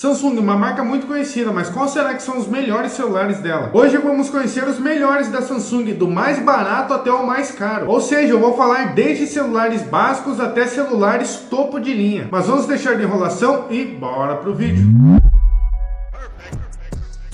Samsung, uma marca muito conhecida, mas qual será que são os melhores celulares dela? Hoje vamos conhecer os melhores da Samsung, do mais barato até o mais caro. Ou seja, eu vou falar desde celulares básicos até celulares topo de linha. Mas vamos deixar de enrolação e bora pro vídeo.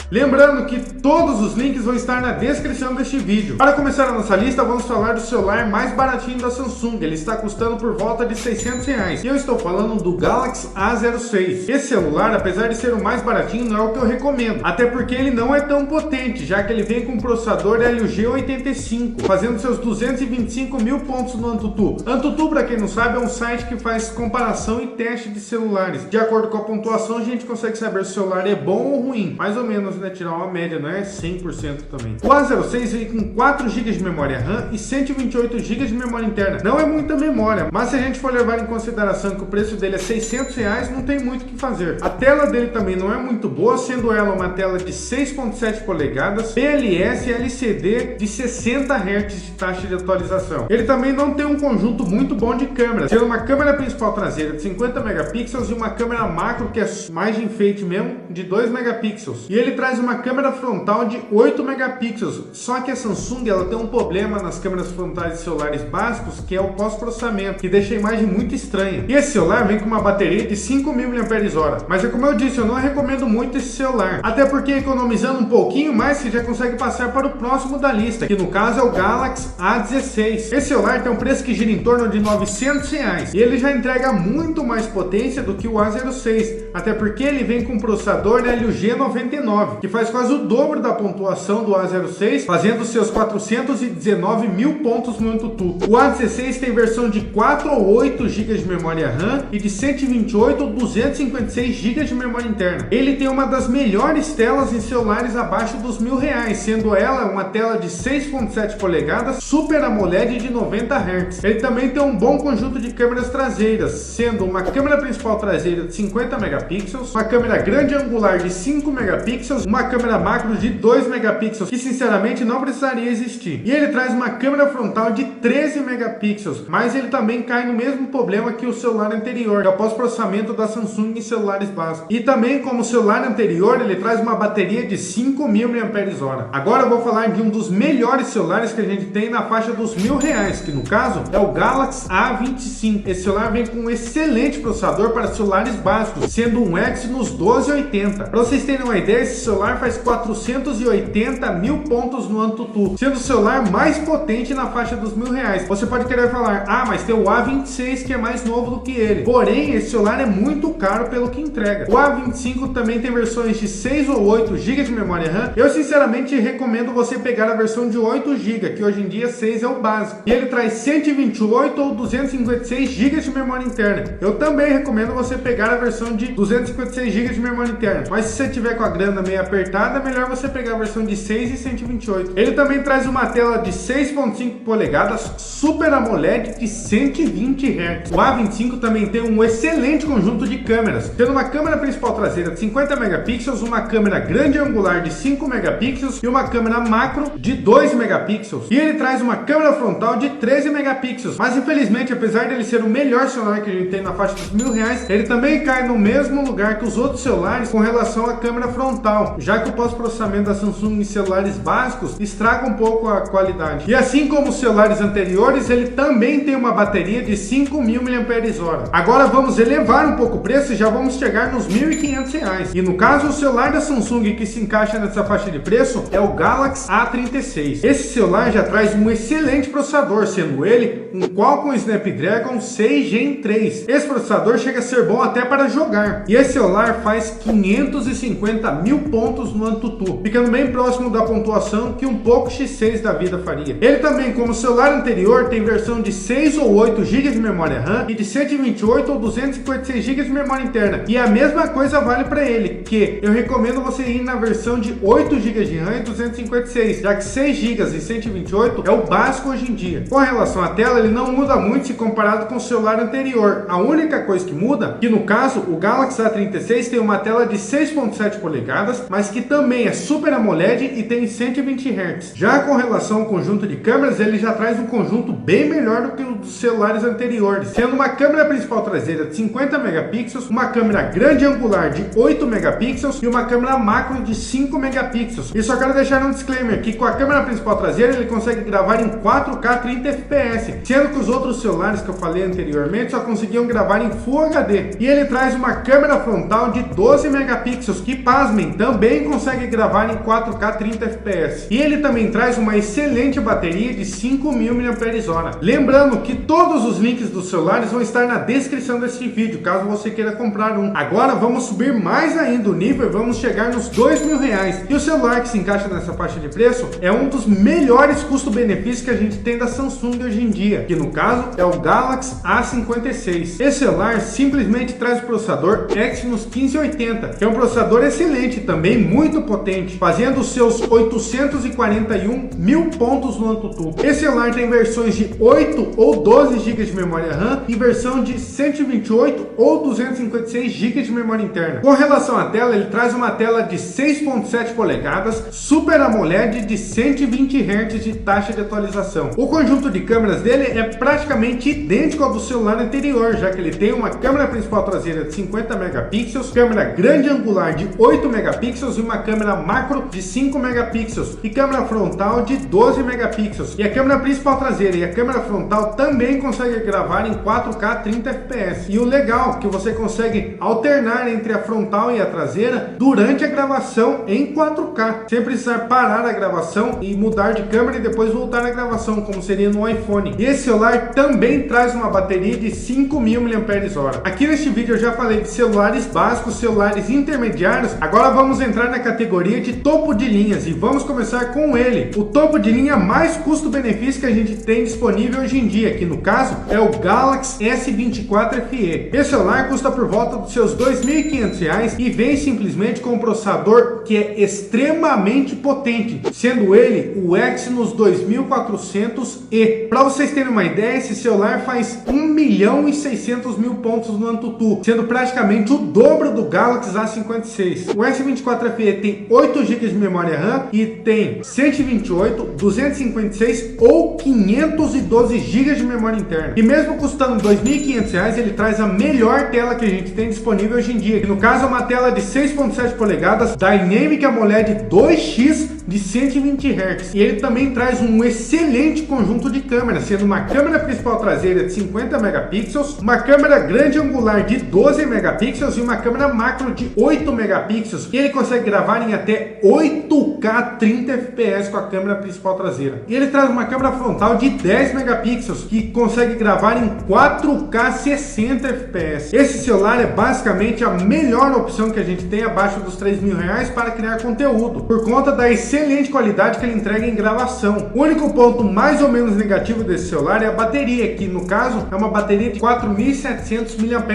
Lembrando que todos os links vão estar na descrição deste vídeo. Para começar a nossa lista, vamos falar do celular mais baratinho da Samsung. Ele está custando por volta de R$600. E eu estou falando do Galaxy A06. Esse celular, apesar de ser o mais baratinho, não é o que eu recomendo. Até porque ele não é tão potente, já que ele vem com um processador Helio G85, fazendo seus 225 mil pontos no AnTuTu. AnTuTu, para quem não sabe, é um site que faz comparação e teste de celulares. De acordo com a pontuação, a gente consegue saber se o celular é bom ou ruim. Mais ou menos, né? Tirar uma média, não é 100% também. O A06 vem com 4 GB de memória RAM e 128 GB de memória interna. Não é muita memória, mas se a gente for levar em consideração que o preço dele é R$600, não tem muito o que fazer. A tela dele também não é muito boa, sendo ela uma tela de 6.7 polegadas, PLS LCD de 60 Hz de taxa de atualização. Ele também não tem um conjunto muito bom de câmeras, sendo uma câmera principal traseira de 50 megapixels e uma câmera macro, que é mais de enfeite mesmo, de 2 megapixels. E ele traz uma câmera frontal de 8 megapixels. Só que a Samsung ela tem um problema nas câmeras frontais de celulares básicos, que é o pós-processamento, que deixa a imagem muito estranha. E esse celular vem com uma bateria de 5.000 mAh. Mas é como eu disse, eu não recomendo muito esse celular. Até porque economizando um pouquinho mais, você já consegue passar para o próximo da lista, que no caso é o Galaxy A16. Esse celular tem um preço que gira em torno de R$900. E ele já entrega muito mais potência do que o A06. Até porque ele vem com um processador Helio G99, que faz quase o dobro da pontuação do A06, fazendo seus 419 mil pontos no AnTuTu. O A16 tem versão de 4 ou 8 GB de memória RAM e de 128 ou 256 GB de memória interna. Ele tem uma das melhores telas em celulares abaixo dos R$1.000, sendo ela uma tela de 6.7 polegadas Super AMOLED de 90 Hz. Ele também tem um bom conjunto de câmeras traseiras, sendo uma câmera principal traseira de 50 megapixels, uma câmera grande angular de 5 megapixels, uma câmera macro de 2 megapixels, que sinceramente não precisaria existir. E ele traz uma câmera frontal de 13 megapixels, mas ele também cai no mesmo problema que o celular anterior, que é o pós-processamento da Samsung em celulares básicos. E também, como o celular anterior, ele traz uma bateria de 5.000 mAh. Agora eu vou falar de um dos melhores celulares que a gente tem na faixa dos R$1.000, que no caso é o Galaxy A25. Esse celular vem com um excelente processador para celulares básicos, sendo um Exynos 1280. Para vocês terem uma ideia, esse celular faz 480 mil pontos no AnTuTu, sendo o celular mais potente na faixa dos R$1.000. Você pode querer falar, mas tem o A26 que é mais novo do que ele. Porém, esse celular é muito caro pelo que entrega. O A25 também tem versões de 6 ou 8 GB de memória RAM. Eu sinceramente recomendo você pegar a versão de 8 GB, que hoje em dia 6 é o básico. E ele traz 128 ou 256 GB de memória interna. Eu também recomendo você pegar a versão de 256 GB de memória interna. Mas se você tiver com a grana meio apertada, é melhor você pegar a versão de 6 e 128. Ele também traz uma tela de 6.5 polegadas Super AMOLED de 120 Hz. O A25 também tem um excelente conjunto de câmeras, tendo uma câmera principal traseira de 50 megapixels, uma câmera grande angular de 5 megapixels e uma câmera macro de 2 megapixels. E ele traz uma câmera frontal de 13 megapixels. Mas infelizmente, apesar dele ser o melhor celular que a gente tem na faixa dos R$1.000, ele também cai no mesmo lugar que os outros celulares com relação à câmera frontal, já que o pós-processamento da Samsung em celulares básicos estraga um pouco a qualidade. E assim como os celulares anteriores, ele também tem uma bateria de 5.000 mAh. Agora vamos elevar um pouco o preço e já vamos chegar nos R$1.500. E no caso, o celular da Samsung que se encaixa nessa faixa de preço é o Galaxy A36. Esse celular já traz um excelente processador, sendo ele um Qualcomm Snapdragon 6 Gen 3. Esse processador chega a ser bom até para jogar. E esse celular faz 550 mil pontos no AnTuTu, ficando bem próximo da pontuação que um pouco X6 da vida faria. Ele também, como o celular anterior, tem versão de 6 ou 8 GB de memória RAM e de 128 ou 256 GB de memória interna. E a mesma coisa vale para ele, que eu recomendo você ir na versão de 8 GB de RAM e 256, já que 6 GB e 128 é o básico hoje em dia. Com relação à tela, ele não muda muito se comparado com o celular anterior. A única coisa que muda, que no caso, o Galaxy Galaxy A36 tem uma tela de 6.7 polegadas, mas que também é Super AMOLED e tem 120 Hz. Já com relação ao conjunto de câmeras, ele já traz um conjunto bem melhor do que o dos celulares anteriores, sendo uma câmera principal traseira de 50 megapixels, uma câmera grande angular de 8 megapixels e uma câmera macro de 5 megapixels. E só quero deixar um disclaimer que com a câmera principal traseira ele consegue gravar em 4K 30 fps, sendo que os outros celulares que eu falei anteriormente só conseguiam gravar em Full HD. E ele traz uma câmera frontal de 12 megapixels que, pasmem, também consegue gravar em 4K 30 fps. E ele também traz uma excelente bateria de 5.000 mAh. Lembrando que todos os links dos celulares vão estar na descrição deste vídeo, caso você queira comprar um. Agora vamos subir mais ainda o nível e vamos chegar nos R$2.000. E o celular que se encaixa nessa faixa de preço é um dos melhores custo-benefício que a gente tem da Samsung hoje em dia, que no caso é o Galaxy A56. Esse celular simplesmente traz o processador Exynos 1580, que é um processador excelente, também muito potente, fazendo os seus 841.000 pontos no AnTuTu. Esse celular tem versões de 8 ou 12 GB de memória RAM e versão de 128 ou 256 GB de memória interna. Com relação à tela, ele traz uma tela de 6.7 polegadas, Super AMOLED de 120 Hz de taxa de atualização. O conjunto de câmeras dele é praticamente idêntico ao do celular anterior, já que ele tem uma câmera principal traseira de 50 megapixels, câmera grande angular de 8 megapixels e uma câmera macro de 5 megapixels e câmera frontal de 12 megapixels. E a câmera principal traseira e a câmera frontal também conseguem gravar em 4K 30 fps. E o legal é que você consegue alternar entre a frontal e a traseira durante a gravação em 4K, sem precisar parar a gravação e mudar de câmera e depois voltar à gravação, como seria no iPhone. E esse celular também traz uma bateria de 5.000 mAh. Aqui neste vídeo eu já falei de celulares básicos, celulares intermediários. Agora vamos entrar na categoria de topo de linhas e vamos começar com ele, o topo de linha mais custo-benefício que a gente tem disponível hoje em dia, que no caso é o Galaxy S24 FE. Esse celular custa por volta dos seus R$2.500 e vem simplesmente com um processador que é extremamente potente, sendo ele o Exynos 2400E. Para vocês terem uma ideia, esse celular faz 1.600.000 pontos no AnTuTu, sendo praticamente o dobro do Galaxy A56. O S24 FE tem 8 GB de memória RAM e tem 128, 256 ou 512 GB de memória interna. E mesmo custando R$2.500, ele traz a melhor tela que a gente tem disponível hoje em dia, que no caso é uma tela de 6.7 polegadas Dynamic AMOLED 2X de 120 Hz. E ele também traz um excelente conjunto de câmeras, sendo uma câmera principal traseira de 50 megapixels, uma câmera grande angular de 12 megapixels e uma câmera macro de 8 megapixels. E ele consegue gravar em até 8K 30 fps com a câmera principal traseira. E ele traz uma câmera frontal de 10 megapixels que consegue gravar em 4K 60 fps. Esse celular é basicamente a melhor opção que a gente tem abaixo dos R$3.000 para criar conteúdo, por conta da excelente qualidade que ele entrega em gravação. O único ponto mais ou menos negativo desse celular é a bateria, que no caso é uma bateria de 4.700 mAh.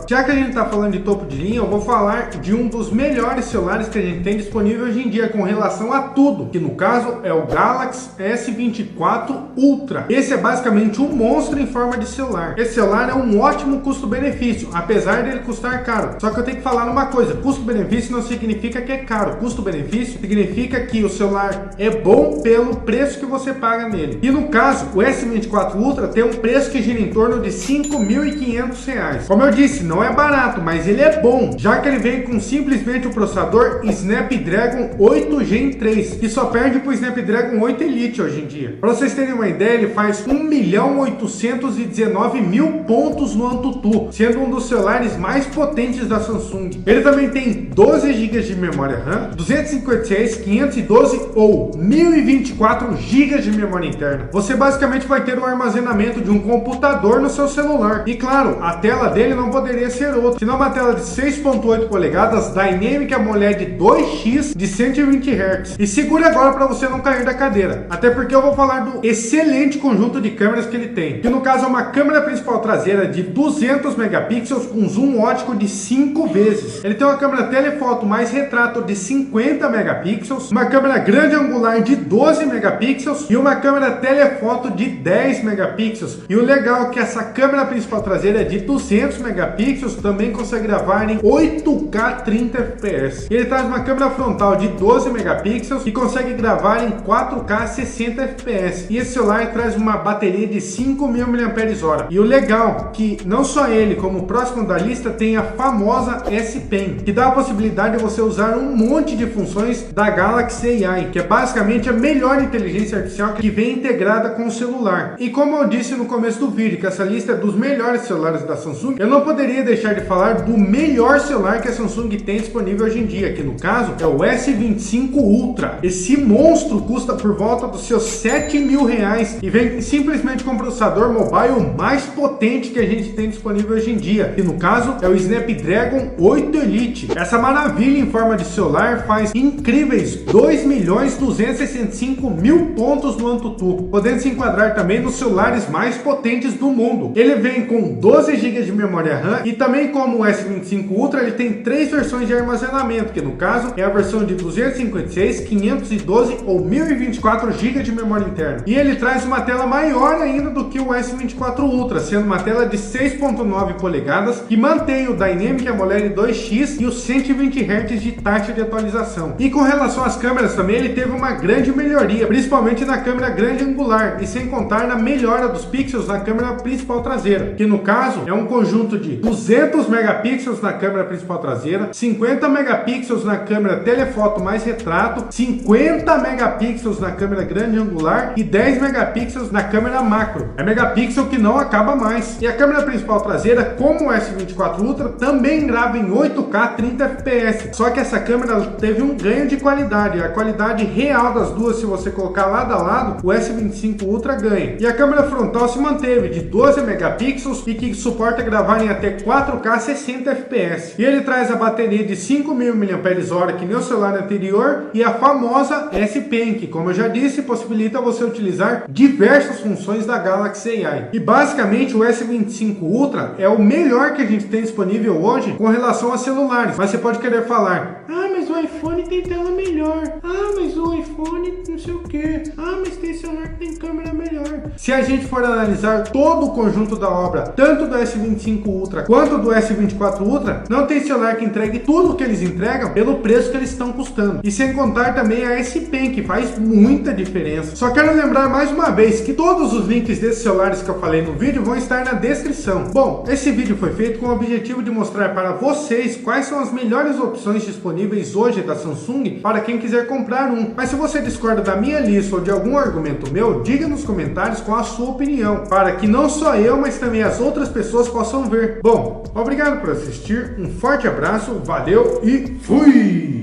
Já que a gente está falando de topo de linha, eu vou falar de um dos melhores celulares que a gente tem disponível hoje em dia com relação a tudo, que no caso é o Galaxy S24 Ultra. Esse é basicamente um monstro em forma de celular. Esse celular é um ótimo custo-benefício, apesar dele custar caro. Só que eu tenho que falar uma coisa, custo-benefício não significa que é caro. Custo-benefício significa que o celular é bom pelo preço que você paga nele. E no caso, o S24 Ultra tem um preço que gira em torno de R$5.500. Como eu disse, não é barato, mas ele é bom, já que ele vem com simplesmente o processador Snapdragon 8 Gen 3, que só perde para o Snapdragon 8 Elite hoje em dia. Para vocês terem uma ideia, ele faz 1.819.000 pontos no AnTuTu, sendo um dos celulares mais potentes da Samsung. Ele também tem 12 GB de memória RAM, 256, 512 ou 1024 GB de memória interna. Você basicamente vai ter o armazenamento de um computador no seu celular. E claro, a tela dele não poderia ser outra, senão uma tela de 6.8 polegadas Dynamic AMOLED 2X de 120 Hz. E segure agora para você não cair da cadeira, até porque eu vou falar do excelente conjunto de câmeras que ele tem, que no caso é uma câmera principal traseira de 200 megapixels com zoom ótico de 5 vezes. Ele tem uma câmera telefoto mais retrato de 50 megapixels, uma câmera grande angular de 12 megapixels e uma câmera telefoto de 10 megapixels. E o legal é que essa câmera principal traseira é de 200 megapixels, também também consegue gravar em 8K 30 FPS. Ele traz uma câmera frontal de 12 megapixels e consegue gravar em 4K 60 FPS. E esse celular traz uma bateria de 5.000 mAh. E o legal que não só ele, como o próximo da lista, tem a famosa S Pen, que dá a possibilidade de você usar um monte de funções da Galaxy AI, que é basicamente a melhor inteligência artificial que vem integrada com o celular. E como eu disse no começo do vídeo, que essa lista é dos melhores celulares da Samsung, eu não poderia deixar de falar do melhor celular que a Samsung tem disponível hoje em dia, que no caso é o S25 Ultra. Esse monstro custa por volta dos seus R$7.000 e vem simplesmente com o processador mobile mais potente que a gente tem disponível hoje em dia, que no caso é o Snapdragon 8 Elite. Essa maravilha em forma de celular faz incríveis 2.265.000 pontos no AnTuTu, podendo se enquadrar também nos celulares mais potentes do mundo. Ele vem com 12 GB de memória RAM e também, como o S25 Ultra, ele tem 3 versões de armazenamento, que no caso é a versão de 256, 512 ou 1024 GB de memória interna. E ele traz uma tela maior ainda do que o S24 Ultra, sendo uma tela de 6.9 polegadas que mantém o Dynamic AMOLED 2X e os 120 Hz de taxa de atualização. E com relação às câmeras também, ele teve uma grande melhoria, principalmente na câmera grande angular, e sem contar na melhora dos pixels na câmera principal traseira, que no caso é um conjunto de 200 megapixels na câmera principal traseira, 50 megapixels na câmera telefoto mais retrato, 50 megapixels na câmera grande angular e 10 megapixels na câmera macro. É megapixel que não acaba mais. E a câmera principal traseira, como o S24 Ultra, também grava em 8K 30 FPS. Só que essa câmera teve um ganho de qualidade. A qualidade real das duas, se você colocar lado a lado, o S25 Ultra ganha. E a câmera frontal se manteve de 12 megapixels e que suporta gravar em até 4K 60 FPS. E ele traz a bateria de 5.000 mAh que nem o celular anterior e a famosa S Pen, que, como eu já disse, possibilita você utilizar diversas funções da Galaxy AI. E basicamente o S25 Ultra é o melhor que a gente tem disponível hoje com relação a celulares. Mas você pode querer falar: ah, mas o iPhone tem tela melhor. Ah, mas o iPhone não sei o que. Ah, mas tem celular que tem câmera melhor. Se a gente for analisar todo o conjunto da obra, tanto do S25 Ultra quanto do S24 Ultra, não tem celular que entregue tudo o que eles entregam pelo preço que eles estão custando. E sem contar também a S Pen, que faz muita diferença. Só quero lembrar mais uma vez que todos os links desses celulares que eu falei no vídeo vão estar na descrição. Bom, esse vídeo foi feito com o objetivo de mostrar para vocês quais são as melhores opções disponíveis hoje da Samsung para quem quiser comprar um. Mas se você discorda da minha lista ou de algum argumento meu, diga nos comentários com a sua opinião, para que não só eu, mas também as outras pessoas possam ver. Bom, obrigado por assistir, um forte abraço, valeu e fui!